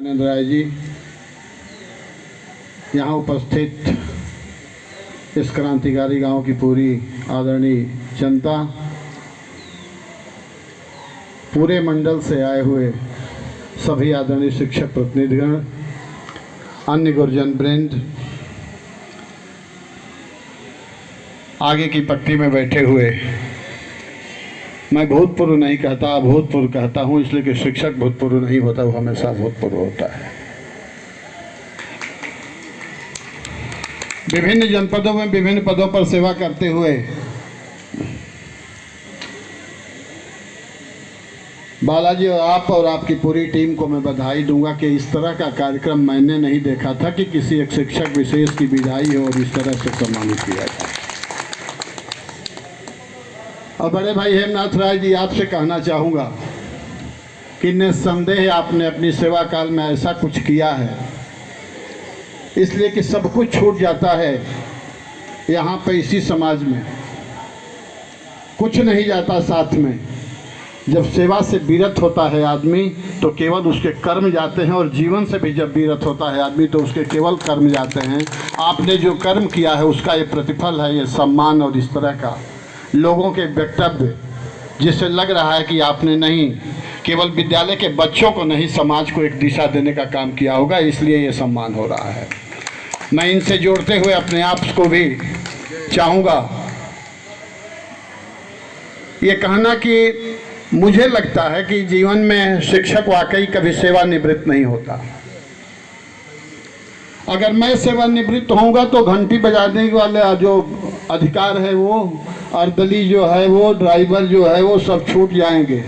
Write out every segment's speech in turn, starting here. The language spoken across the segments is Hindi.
आनंद राय जी, यहाँ उपस्थित इस क्रांतिकारी गांव की पूरी आदरणीय जनता, पूरे मंडल से आए हुए सभी आदरणीय शिक्षक प्रतिनिधिगण, अन्य गुरुजन वृंद, आगे की पट्टी में बैठे हुए, मैं भूतपूर्व नहीं कहता, भूतपूर्व कहता हूँ इसलिए कि शिक्षक भूतपूर्व नहीं होता, वो हमेशा भूतपूर्व होता है। विभिन्न जनपदों में विभिन्न पदों पर सेवा करते हुए बालाजी और आपकी पूरी टीम को मैं बधाई दूंगा कि इस तरह का कार्यक्रम मैंने नहीं देखा था कि किसी एक शिक्षक विशेष की विदाई हो और इस तरह से सम्मानित किया जाए। और बड़े भाई हेमनाथ राय जी, आपसे कहना चाहूँगा कि निस्संदेह आपने अपनी सेवा काल में ऐसा कुछ किया है, इसलिए कि सब कुछ छूट जाता है यहाँ पे, इसी समाज में कुछ नहीं जाता साथ में। जब सेवा से विरत होता है आदमी तो केवल उसके कर्म जाते हैं, और जीवन से भी जब विरत होता है आदमी तो उसके केवल कर्म जाते हैं। आपने जो कर्म किया है उसका ये प्रतिफल है, ये सम्मान और इस तरह का लोगों के वक्तव्य, जिससे लग रहा है कि आपने नहीं केवल विद्यालय के बच्चों को नहीं, समाज को एक दिशा देने का काम किया होगा, इसलिए ये सम्मान हो रहा है। मैं इनसे जोड़ते हुए अपने आप को भी चाहूँगा ये कहना कि मुझे लगता है कि जीवन में शिक्षक वाकई कभी सेवानिवृत्त नहीं होता। अगर मैं सेवानिवृत्त होऊंगा तो घंटी बजाने वाले जो अधिकार है वो, अर्दली जो है वो, ड्राइवर जो है वो सब छूट जाएंगे,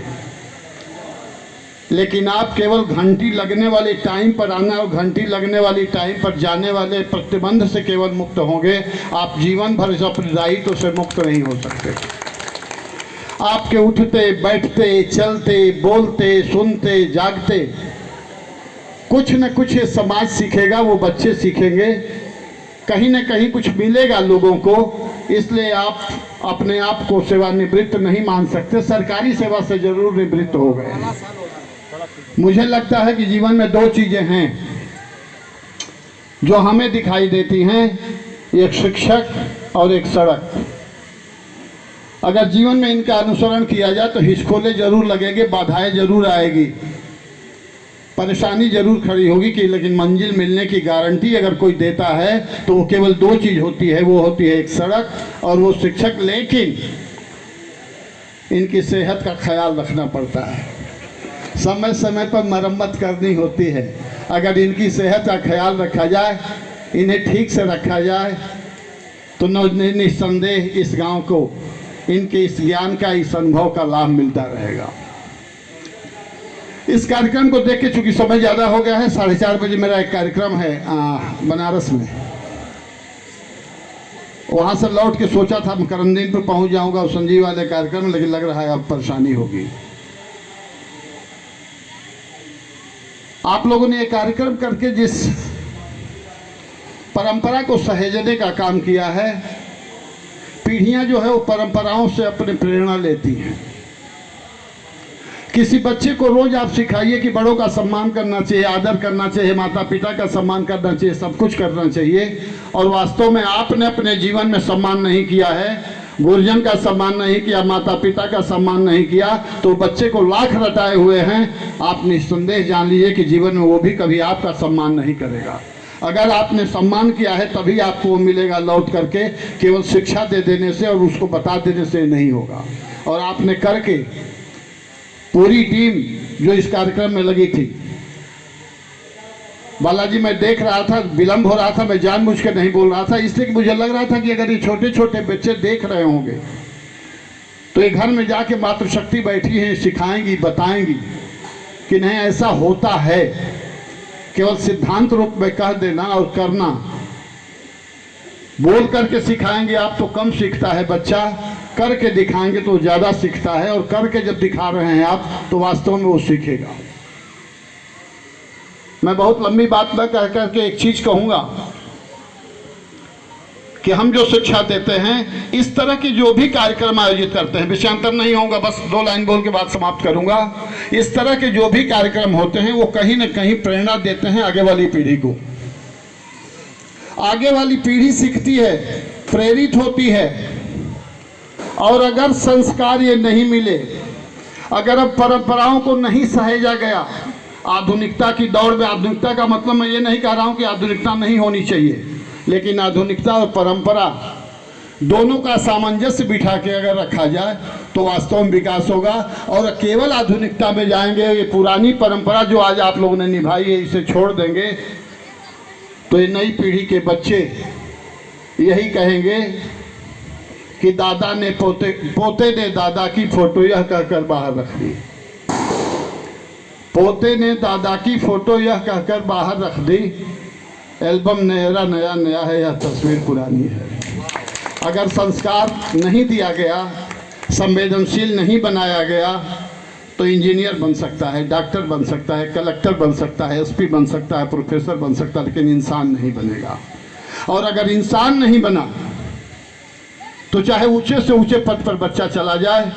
लेकिन आप केवल घंटी लगने वाले टाइम पर आना और घंटी लगने वाली टाइम पर जाने वाले प्रतिबंध से केवल मुक्त होंगे। आप जीवन भर इस अपने दायित्व से मुक्त नहीं हो सकते। आपके उठते बैठते चलते बोलते सुनते जागते कुछ न कुछ ये समाज सीखेगा, वो बच्चे सीखेंगे, कहीं न कहीं कुछ मिलेगा लोगों को। इसलिए आप अपने आप को सेवानिवृत्त नहीं मान सकते, सरकारी सेवा से जरूर निवृत्त हो गए। मुझे लगता है कि जीवन में दो चीज़ें हैं जो हमें दिखाई देती हैं, एक शिक्षक और एक सड़क। अगर जीवन में इनका अनुसरण किया जाए तो हिचकोले जरूर लगेंगे, बाधाएं जरूर आएगी, परेशानी जरूर खड़ी होगी कि लेकिन मंजिल मिलने की गारंटी अगर कोई देता है तो वो केवल दो चीज़ होती है, वो होती है एक सड़क और वो शिक्षक। लेकिन इनकी सेहत का ख्याल रखना पड़ता है, समय समय पर मरम्मत करनी होती है। अगर इनकी सेहत का ख्याल रखा जाए, इन्हें ठीक से रखा जाए तो निस्संदेह इस गांव को इनके इस ज्ञान का, इस अनुभव का लाभ मिलता रहेगा। इस कार्यक्रम को देख के चूंकि समय ज़्यादा हो गया है, 4:30 बजे मेरा एक कार्यक्रम है बनारस में, वहाँ से लौट के सोचा था मैं करंदीन पर पहुँच जाऊँगा और संजीव वाले कार्यक्रम, लेकिन लग रहा है अब परेशानी होगी। आप लोगों ने ये कार्यक्रम करके जिस परंपरा को सहेजने का काम किया है, पीढ़ियां जो है वो परंपराओं से अपनी प्रेरणा लेती हैं। किसी बच्चे को रोज आप सिखाइए कि बड़ों का सम्मान करना चाहिए, आदर करना चाहिए, माता पिता का सम्मान करना चाहिए, सब कुछ करना चाहिए, और वास्तव में आपने अपने जीवन में सम्मान नहीं किया है, गुरुजन का सम्मान नहीं किया, माता पिता का सम्मान नहीं किया, तो बच्चे को लाख रटाए हुए हैं। आप निस्संदेह जान लीजिए कि जीवन में वो भी कभी आपका सम्मान नहीं करेगा। अगर आपने सम्मान किया है तभी आपको वो मिलेगा लौट करके, केवल शिक्षा दे देने से और उसको बता देने से नहीं होगा। और आपने करके, पूरी टीम जो इस कार्यक्रम में लगी थी, बालाजी मैं देख रहा था, विलंब हो रहा था, मैं जानबूझ के नहीं बोल रहा था, इसलिए कि मुझे लग रहा था कि अगर ये छोटे छोटे बच्चे देख रहे होंगे तो ये घर में जाके मातृशक्ति बैठी है, सिखाएंगी, बताएंगी कि नहीं ऐसा होता है। केवल सिद्धांत रूप में कह देना और करना, बोल करके सिखाएंगे आप तो कम सीखता है बच्चा, करके दिखाएंगे तो ज़्यादा सीखता है, और करके जब दिखा रहे हैं आप तो वास्तव में वो सीखेगा। मैं बहुत लंबी बात न कह करके एक चीज़ कहूँगा कि हम जो शिक्षा देते हैं, इस तरह के जो भी कार्यक्रम आयोजित करते हैं, विषयांतर नहीं होगा, बस 2 लाइन बोल के बात समाप्त करूंगा। इस तरह के जो भी कार्यक्रम होते हैं वो कहीं न कहीं प्रेरणा देते हैं आगे वाली पीढ़ी को। आगे वाली पीढ़ी सीखती है, प्रेरित होती है। और अगर संस्कार ये नहीं मिले, अगर अब परंपराओं को नहीं सहेजा गया, आधुनिकता की दौड़ में, आधुनिकता का मतलब मैं ये नहीं कह रहा हूं कि आधुनिकता नहीं होनी चाहिए, लेकिन आधुनिकता और परंपरा दोनों का सामंजस्य बिठा के अगर रखा जाए तो वास्तव में विकास होगा। और केवल आधुनिकता में जाएंगे, ये पुरानी परंपरा जो आज आप लोगों ने निभाई है, इसे छोड़ देंगे, तो ये नई पीढ़ी के बच्चे यही कहेंगे कि दादा ने पोते ने दादा की फोटो यह कहकर बाहर रख दी। पोते ने दादा की फोटो यह कहकर बाहर रख दी, एल्बम नया नया नया है, यह तस्वीर पुरानी है। अगर संस्कार नहीं दिया गया, संवेदनशील नहीं बनाया गया, तो इंजीनियर बन सकता है, डॉक्टर बन सकता है, कलेक्टर बन सकता है, एसपी बन सकता है, प्रोफेसर बन सकता है, लेकिन इंसान नहीं बनेगा। और अगर इंसान नहीं बना तो चाहे ऊंचे से ऊंचे पद पर बच्चा चला जाए,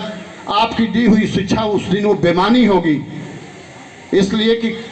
आपकी दी हुई शिक्षा उस दिन वो बेमानी होगी। इसलिए कि